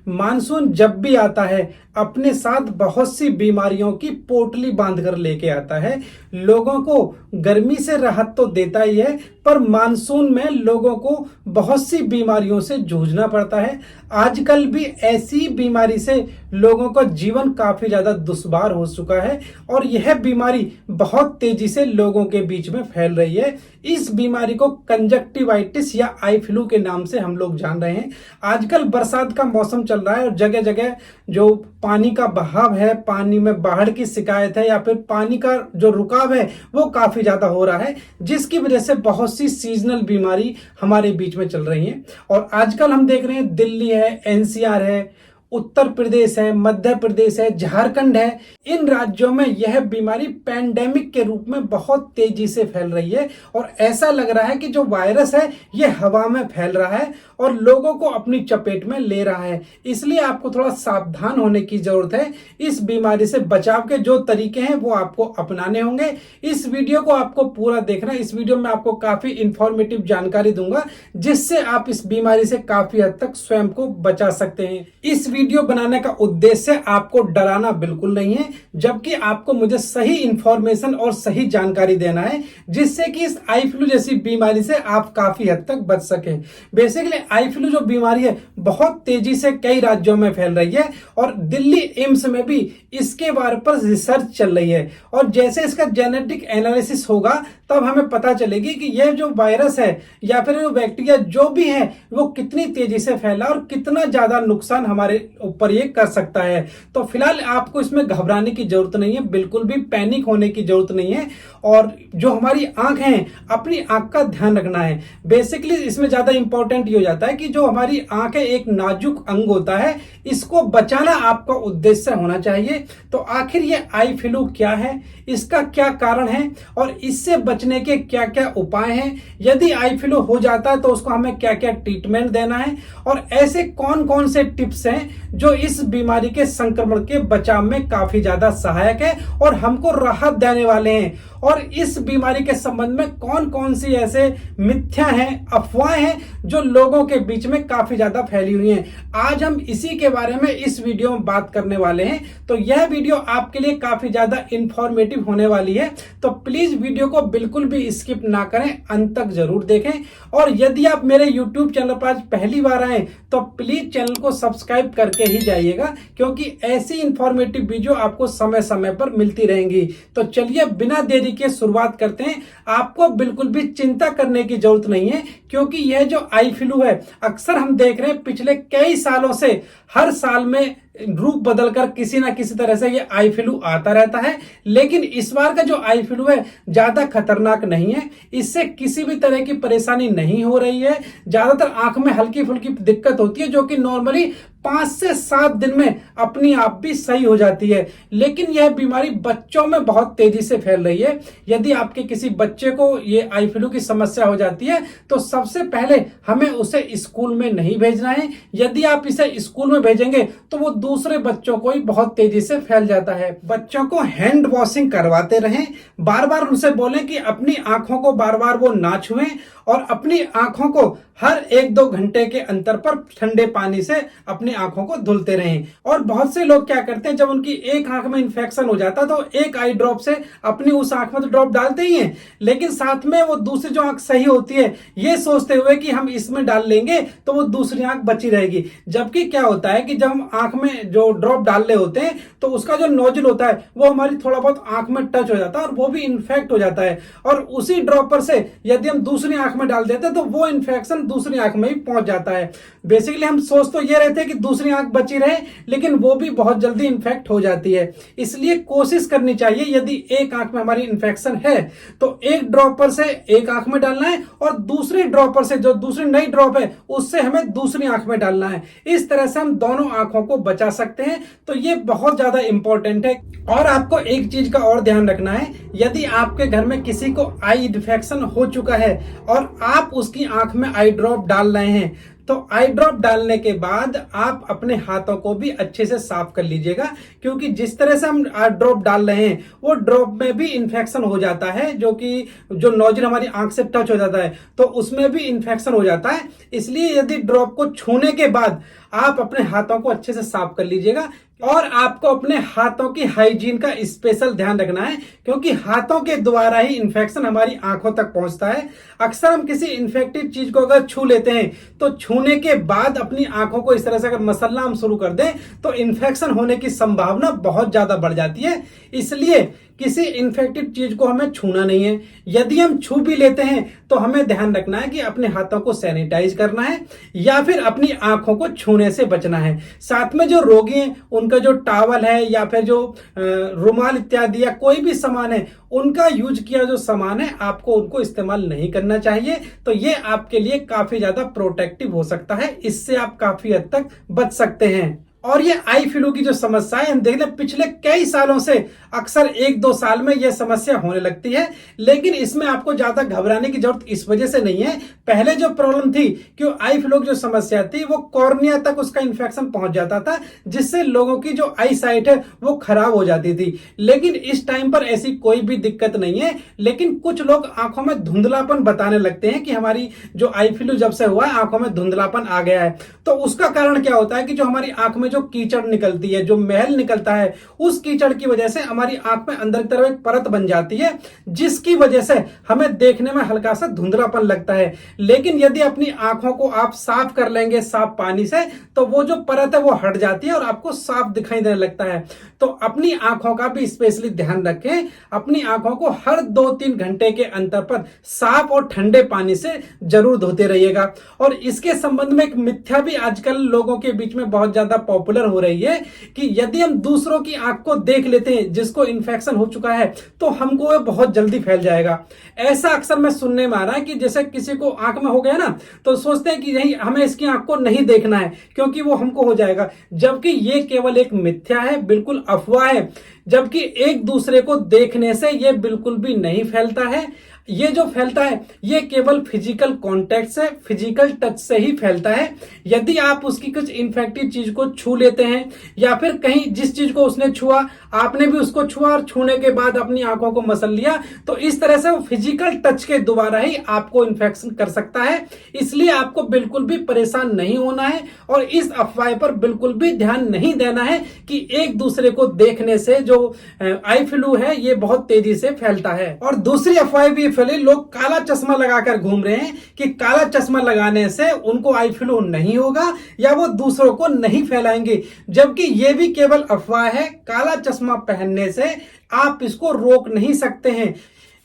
Monsoon जब भी आता है अपने साथ बहुत सी बीमारियों की पोटली बांध कर लेके आता है। लोगों को गर्मी से राहत तो देता ही है, पर मानसून में लोगों को बहुत सी बीमारियों से जूझना पड़ता है। आजकल भी ऐसी बीमारी से लोगों का जीवन काफी ज्यादा दुश्वार हो चुका है और यह बीमारी बहुत तेजी से लोगों के बीच में फैल रही है। इस बीमारी को कंजक्टिवाइटिस या आई फ्लू के नाम से हम लोग जान रहे हैं। आजकल बरसात का मौसम चल रहा है और जगह जगह जो पानी का बहाव है, पानी में बाढ़ की शिकायत है या फिर पानी का जो रुकाव है वो काफी ज्यादा हो रहा है, जिसकी वजह से बहुत सी सीजनल बीमारी हमारे बीच में चल रही है। और आजकल हम देख रहे हैं दिल्ली है, एनसीआर है, उत्तर प्रदेश है, मध्य प्रदेश है, झारखंड है, इन राज्यों में यह बीमारी पैंडेमिक के रूप में बहुत तेजी से फैल रही है और ऐसा लग रहा है कि जो वायरस है यह हवा में फैल रहा है और लोगों को अपनी चपेट में ले रहा है। इसलिए आपको थोड़ा सावधान होने की जरूरत है। इस बीमारी से बचाव के जो तरीके हैं वो आपको अपनाने होंगे। इस वीडियो को आपको पूरा देखना है। इस वीडियो में आपको काफी इंफॉर्मेटिव जानकारी दूंगा जिससे आप इस बीमारी से काफी हद तक स्वयं को बचा सकते हैं। इस वीडियो बनाने का उद्देश्य आपको डराना बिल्कुल नहीं है, जबकि आपको मुझे सही इंफॉर्मेशन और सही जानकारी देना है जिससे कि इस आई फ्लू जैसी बीमारी से आप काफी हद तक बच सके। बेसिकली आई फ्लू जो बीमारी है बहुत तेजी से कई राज्यों में फैल रही है और दिल्ली एम्स में भी इसके बारे पर रिसर्च चल रही है और जैसे इसका जेनेटिक एनालिसिस होगा तब हमें पता चलेगी कि यह जो वायरस है या फिर वो बैक्टीरिया जो भी है वो कितनी तेजी से फैला और कितना ज्यादा नुकसान हमारे ऊपर ये कर सकता है। तो फिलहाल आपको इसमें घबराने की जरूरत नहीं है, बिल्कुल भी पैनिक होने की जरूरत नहीं है। और जो हमारी आंख है अपनी आंख का ध्यान रखना है। बेसिकली इसमें ज्यादा इंपॉर्टेंट ये हो जाता है कि जो हमारी आंख है एक नाजुक अंग होता है, इसको बचाना आपका उद्देश्य होना चाहिए। तो आखिर ये आई फ्लू क्या है, इसका क्या कारण है और इससे बचने के क्या क्या उपाय हैं, यदि आई फ्लू हो जाता है तो उसको हमें क्या क्या ट्रीटमेंट देना है और ऐसे कौन कौन से टिप्स हैं जो इस बीमारी के संक्रमण के बचाव में काफी ज्यादा सहायक है और हमको राहत देने वाले हैं। और इस बीमारी के संबंध में कौन कौन सी ऐसे मिथ्या हैं, अफवाहें हैं जो लोगों के बीच में काफी ज्यादा फैली हुई हैं, आज हम इसी के बारे में इस वीडियो में बात करने वाले हैं। तो यह वीडियो आपके लिए काफी ज्यादा इंफॉर्मेटिव होने वाली है, तो प्लीज वीडियो को बिल्कुल भी स्किप ना करें, अंत तक जरूर देखें। और यदि आप मेरे यूट्यूब चैनल पर आज पहली बार आए तो प्लीज चैनल को सब्सक्राइब करके ही जाइएगा, क्योंकि ऐसी इंफॉर्मेटिव वीडियो आपको समय समय पर मिलती रहेंगी। तो चलिए बिना देरी के शुरुआत करते हैं। आपको बिल्कुल भी चिंता करने की जरूरत नहीं है, क्योंकि यह जो आई फ्लू है अक्सर हम देख रहे हैं पिछले कई सालों से हर साल में रूप बदलकर किसी ना किसी तरह से ये आई फ्लू आता रहता है। लेकिन इस बार का जो आई फ्लू है ज्यादा खतरनाक नहीं है, इससे किसी भी तरह की परेशानी नहीं हो रही है। ज्यादातर आंख में हल्की फुल्की दिक्कत होती है जो कि नॉर्मली 5 से 7 दिन में अपनी आप भी सही हो जाती है। लेकिन यह बीमारी बच्चों में बहुत तेजी से फैल रही है। यदि आपके किसी बच्चे को ये आई फ्लू की समस्या हो जाती है तो सबसे पहले हमें उसे स्कूल में नहीं भेजना है। यदि आप इसे स्कूल में भेजेंगे तो वो दूसरे बच्चों को ही बहुत तेजी से फैल जाता है। बच्चों को हैंड वॉशिंग करवाते रहें, बार बार उनसे बोलें कि अपनी आंखों को बार बार वो ना छुएं और अपनी आंखों को हर 1-2 घंटे के अंतर पर ठंडे पानी से अपनी आंखों को धुलते रहें। और बहुत से लोग क्या करते हैं, जब उनकी एक आंख में इंफेक्शन हो जाता है तो एक आई ड्रॉप से अपनी उस आंख में तो ड्रॉप डालते ही हैं, लेकिन साथ में वो दूसरी जो आंख सही होती है ये सोचते हुए कि हम इसमें डाल लेंगे तो वो दूसरी आंख बची रहेगी। जबकि क्या होता है कि जब हम आंख में जो ड्रॉप डाल रहे होते हैं तो उसका जो नोजल होता है वो हमारी थोड़ा बहुत आंख में टच हो जाता है और वो भी इन्फेक्ट हो जाता है, और उसी ड्रॉपर से यदि हम दूसरी आंख में डाल देते हैं तो वो इन्फेक्शन दूसरी आंख में ही पहुंच जाता है। बेसिकली हम सोच तो ये रहते हैं कि दूसरी आंख बची रहे, लेकिन वो भी बहुत जल्दी इन्फेक्ट हो जाती है। इसलिए कोशिश करनी चाहिए यदि एक आंख में हमारी इन्फेक्शन है तो एक ड्रॉपर से एक आंख में डालना है और दूसरे ड्रॉपर से जो दूसरी नई ड्रॉप है उससे हमें दूसरी आंख में डालना है। इस तरह से हम दोनों आंखों को बचा सकते हैं। तो ये बहुत ज्यादा इंपॉर्टेंट है। और आपको एक चीज का और ध्यान रखना है, यदि आपके घर में किसी को आई इन्फेक्शन हो चुका है और आप उसकी आंख में आई ड्रॉप डाल रहे हैं तो आई ड्रॉप डालने के बाद आप अपने हाथों को भी अच्छे से साफ कर लीजिएगा, क्योंकि जिस तरह से हम ड्रॉप डाल रहे हैं वो ड्रॉप में भी इन्फेक्शन हो जाता है, जो कि जो नोजल हमारी आंख से टच हो जाता है तो उसमें भी इन्फेक्शन हो जाता है। इसलिए यदि ड्रॉप को छूने के बाद आप अपने हाथों को अच्छे से साफ कर लीजिएगा। और आपको अपने हाथों की हाइजीन का स्पेशल ध्यान रखना है, क्योंकि हाथों के द्वारा ही इन्फेक्शन हमारी आंखों तक पहुंचता है। अक्सर हम किसी इन्फेक्टिव चीज को अगर छू लेते हैं तो छूने के बाद अपनी आंखों को इस तरह से अगर मसलना हम शुरू कर दें तो इन्फेक्शन होने की संभावना बहुत ज्यादा बढ़ जाती है। इसलिए किसी इन्फेक्टिव चीज को हमें छूना नहीं है। यदि हम छू भी लेते हैं तो हमें ध्यान रखना है कि अपने हाथों को सैनिटाइज करना है या फिर अपनी आंखों को छूने से बचना है। साथ में जो रोगी हैं उनका जो टॉवल है या फिर जो रुमाल इत्यादि या कोई भी सामान है, उनका यूज किया जो सामान है आपको उनको इस्तेमाल नहीं करना चाहिए। तो ये आपके लिए काफी ज्यादा प्रोटेक्टिव हो सकता है, इससे आप काफी हद तक बच सकते हैं। और ये आई फ्लू की जो समस्या है हम देख लें पिछले कई सालों से अक्सर 1-2 साल में यह समस्या होने लगती है, लेकिन इसमें आपको ज्यादा घबराने की जरूरत इस वजह से नहीं है। पहले जो प्रॉब्लम थी कि आई फ्लू की जो समस्या थी वो कॉर्निया तक उसका इन्फेक्शन पहुंच जाता था, जिससे लोगों की जो आई साइट है वो खराब हो जाती थी। लेकिन इस टाइम पर ऐसी कोई भी दिक्कत नहीं है, लेकिन कुछ लोग आंखों में धुंधलापन बताने लगते हैं कि हमारी जो आई फ्लू जब से हुआ है आंखों में धुंधलापन आ गया है। तो उसका कारण क्या होता है कि जो हमारी आंख में जो कीचड़ निकलती है, जो मैल निकलता है, उस कीचड़ की वजह से हमारी आंख में अंदर की तरफ एक परत बन जाती है, जिसकी वजह से हमें देखने में हल्का सा धुंधलापन लगता है। लेकिन यदि अपनी आंखों को आप साफ कर लेंगे साफ पानी से तो वो जो परत है वो हट जाती है और आपको साफ दिखाई देने लगता है। तो अपनी आंखों का भी स्पेशली ध्यान रखें। अपनी आंखों को हर 2-3 घंटे के अंतर पर साफ और ठंडे पानी से जरूर धोते रहिएगा। और इसके संबंध में एक मिथ्या भी आजकल लोगों के बीच में बहुत ज्यादा पॉपुलर हो रही है कि यदि हम दूसरों की आंख को देख लेते हैं जिसको इन्फेक्शन हो चुका है तो हमको वो बहुत जल्दी फैल जाएगा। ऐसा अक्सर मैं सुनने में आ रहा है कि जैसे किसी को आंख में हो गया ना तो सोचते हैं कि नहीं हमें इसकी आंख को नहीं देखना है क्योंकि वो हमको हो जाएगा, जबकि ये केवल एक मिथ्या है, बिल्कुल अफवाह है। जबकि एक दूसरे को देखने से ये बिल्कुल भी नहीं फैलता है। ये जो फैलता है ये केवल फिजिकल कॉन्टैक्ट से, फिजिकल टच से ही फैलता है। यदि आप उसकी कुछ इन्फेक्टिव चीज को छू लेते हैं या फिर कहीं जिस चीज को उसने छुआ आपने भी उसको छुआ और छूने के बाद अपनी आंखों को मसल लिया, तो इस तरह से वो फिजिकल टच के द्वारा ही आपको इन्फेक्शन कर सकता है। इसलिए आपको बिल्कुल भी परेशान नहीं होना है और इस अफवाह पर बिल्कुल भी ध्यान नहीं देना है कि एक दूसरे को देखने से जो आई फ्लू है ये बहुत तेजी से फैलता है। और दूसरी अफवाह भी फैली, लोग काला चश्मा लगाकर घूम रहे हैं कि काला चश्मा लगाने से उनको आई फ्लू नहीं होगा या वो दूसरों को नहीं फैलाएंगे, जबकि ये भी केवल अफवाह है। काला चश्मा पहनने से आप इसको रोक नहीं सकते हैं,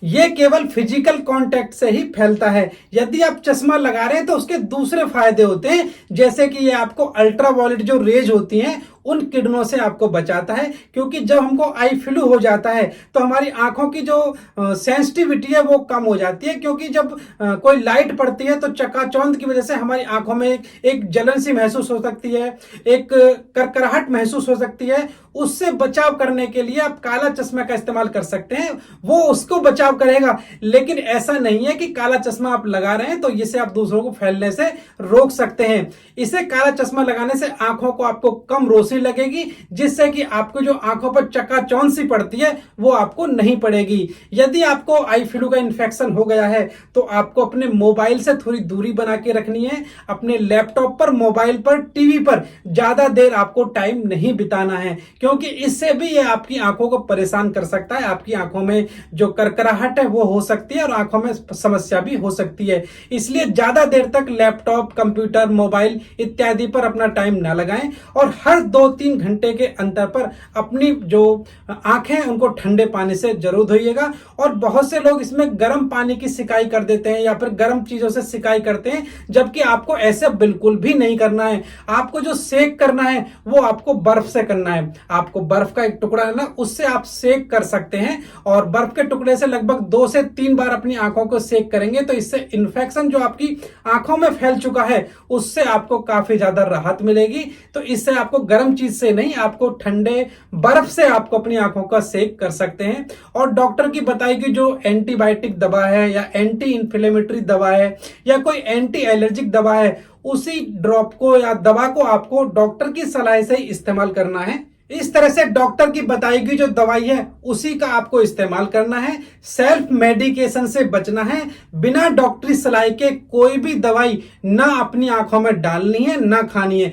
ये केवल फिजिकल कांटेक्ट से ही फैलता है। यदि आप चश्मा लगा रहे हैं तो उसके दूसरे फायदे होते हैं, जैसे कि ये आपको अल्ट्रावायलेट जो रेज होती हैं उन किरणों से आपको बचाता है, क्योंकि जब हमको आई फ्लू हो जाता है तो हमारी आंखों की जो सेंसिटिविटी है वो कम हो जाती है, क्योंकि जब कोई लाइट पड़ती है तो चकाचौंध की वजह से हमारी आंखों में एक जलन सी महसूस हो सकती है, एक करकराहट महसूस हो सकती है। उससे बचाव करने के लिए आप काला चश्मा का इस्तेमाल कर सकते हैं, वो उसको बचाव करेगा। लेकिन ऐसा नहीं है कि काला चश्मा आप लगा रहे हैं तो इसे आप दूसरों को फैलने से रोक सकते हैं। इसे काला चश्मा लगाने से आंखों को आपको कम रोशनी लगेगी, जिससे कि आपको जो आंखों पर चकाचौंध सी पड़ती है वो आपको नहीं पड़ेगी। यदि आपको आई फ्लू का इन्फेक्शन हो गया है तो आपको अपने मोबाइल से थोड़ी दूरी बना के रखनी है। अपने लैपटॉप पर, मोबाइल पर, टीवी पर ज्यादा देर आपको टाइम नहीं बिताना है, क्योंकि इससे भी ये आपकी आंखों को परेशान कर सकता है। आपकी आंखों में जो करकराहट है वो हो सकती है और आंखों में समस्या भी हो सकती है। इसलिए ज्यादा देर तक लैपटॉप, कंप्यूटर, मोबाइल इत्यादि पर अपना टाइम ना लगाएं और हर 2-3 घंटे के अंतर पर अपनी जो आंखें उनको ठंडे पानी से जरूर धोइएगा। और बहुत से लोग इसमें गर्म पानी की सिकाई कर देते हैं या फिर गर्म चीजों से सिकाई करते हैं, जबकि आपको ऐसे बिल्कुल भी नहीं करना है। आपको जो सेक करना है वो आपको बर्फ से करना है। आपको बर्फ का एक टुकड़ा है ना, उससे आप सेक कर सकते हैं और बर्फ के टुकड़े से लगभग 2 से 3 बार अपनी आंखों को सेक करेंगे तो इससे इन्फेक्शन जो आपकी आंखों में फैल चुका है उससे आपको काफी ज्यादा राहत मिलेगी। तो इससे आपको गर्म चीज से नहीं, आपको ठंडे बर्फ से आपको अपनी आंखों का सेक कर सकते हैं। और डॉक्टर की बताई गई जो एंटीबायोटिक दवा है या एंटी इन्फ्लेमेटरी दवा है या कोई एंटी एलर्जिक दवा है, उसी ड्रॉप को या दवा को आपको डॉक्टर की सलाह से ही इस्तेमाल करना है। इस तरह से डॉक्टर की बताई गई जो दवाई है उसी का आपको इस्तेमाल करना है। सेल्फ मेडिकेशन से बचना है। बिना डॉक्टरी सलाह के कोई भी दवाई ना अपनी आंखों में डालनी है ना खानी है।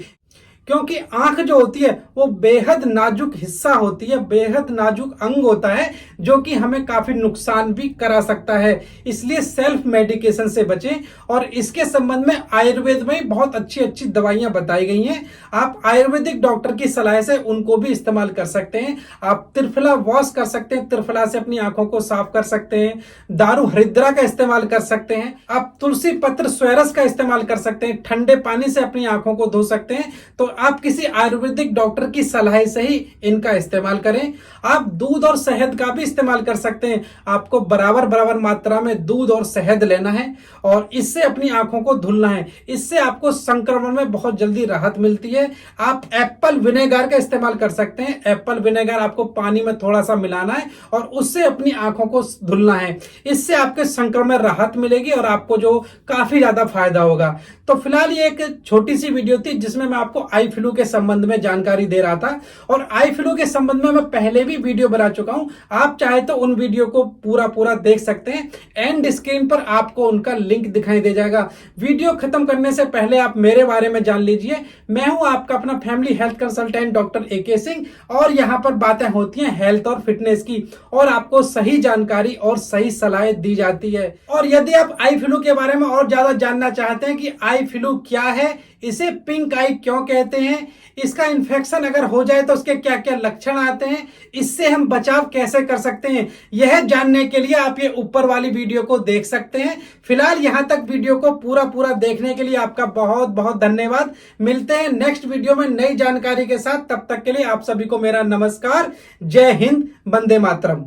क्योंकि आंख जो होती है वो बेहद नाजुक हिस्सा होती है, बेहद नाजुक अंग होता है जो कि हमें काफी नुकसान भी करा सकता है। इसलिए सेल्फ मेडिकेशन से बचें। और इसके संबंध में आयुर्वेद में बहुत अच्छी अच्छी दवाइयां बताई गई हैं। आप आयुर्वेदिक डॉक्टर की सलाह से उनको भी इस्तेमाल कर सकते हैं। आप त्रिफला वॉश कर सकते हैं, त्रिफला से अपनी आंखों को साफ कर सकते हैं। दारू हरिद्रा का इस्तेमाल कर सकते हैं। आप तुलसी पत्र स्वेरस का इस्तेमाल कर सकते हैं। ठंडे पानी से अपनी आंखों को धो सकते हैं। तो आप किसी आयुर्वेदिक डॉक्टर की सलाह से ही इनका इस्तेमाल करें। आप दूध और शहद का भी इस्तेमाल कर सकते हैं। आपको बराबर बराबर मात्रा में दूध और शहद लेना है और इससे अपनी आंखों को धुलना है। इससे आपको संक्रमण में बहुत जल्दी राहत मिलती है। आप एप्पल विनेगर का इस्तेमाल कर सकते हैं। एप्पल विनेगर आपको पानी में थोड़ा सा मिलाना है और उससे अपनी आंखों को धुलना है। इससे आपके संक्रमण में राहत मिलेगी और आपको जो काफी ज्यादा फायदा होगा। तो फिलहाल ये एक छोटी सी वीडियो थी जिसमें मैं आपको आई फ्लू के संबंध में जानकारी दे रहा था। और आई फ्लू के संबंध में मैं पहले भी वीडियो बना चुका हूं। आप चाहे तो उन वीडियो को पूरा देख सकते हैं। एंड स्क्रीन पर आपको उनका लिंक दिखाई दे जाएगा। वीडियो खत्म करने से पहले आप मेरे बारे में जान लीजिए। मैं हूं आपका अपना family health consultant doctor AK Singh और यहां पर बातें होती हैं हेल्थ और फिटनेस की और आपको सही जानकारी और सही सलाह दी जाती है। और यदि आप आई फ्लू के बारे में और ज्यादा जानना चाहते हैं कि आई फ्लू क्या है, इसे पिंक आई क्यों कहते हैं, इसका इन्फेक्शन अगर हो जाए तो उसके क्या क्या लक्षण आते हैं, इससे हम बचाव कैसे कर सकते हैं, यह जानने के लिए आप ये ऊपर वाली वीडियो को देख सकते हैं। फिलहाल यहां तक वीडियो को पूरा देखने के लिए आपका बहुत बहुत धन्यवाद। मिलते हैं नेक्स्ट वीडियो में नई जानकारी के साथ। तब तक के लिए आप सभी को मेरा नमस्कार। जय हिंद, वंदे मातरम।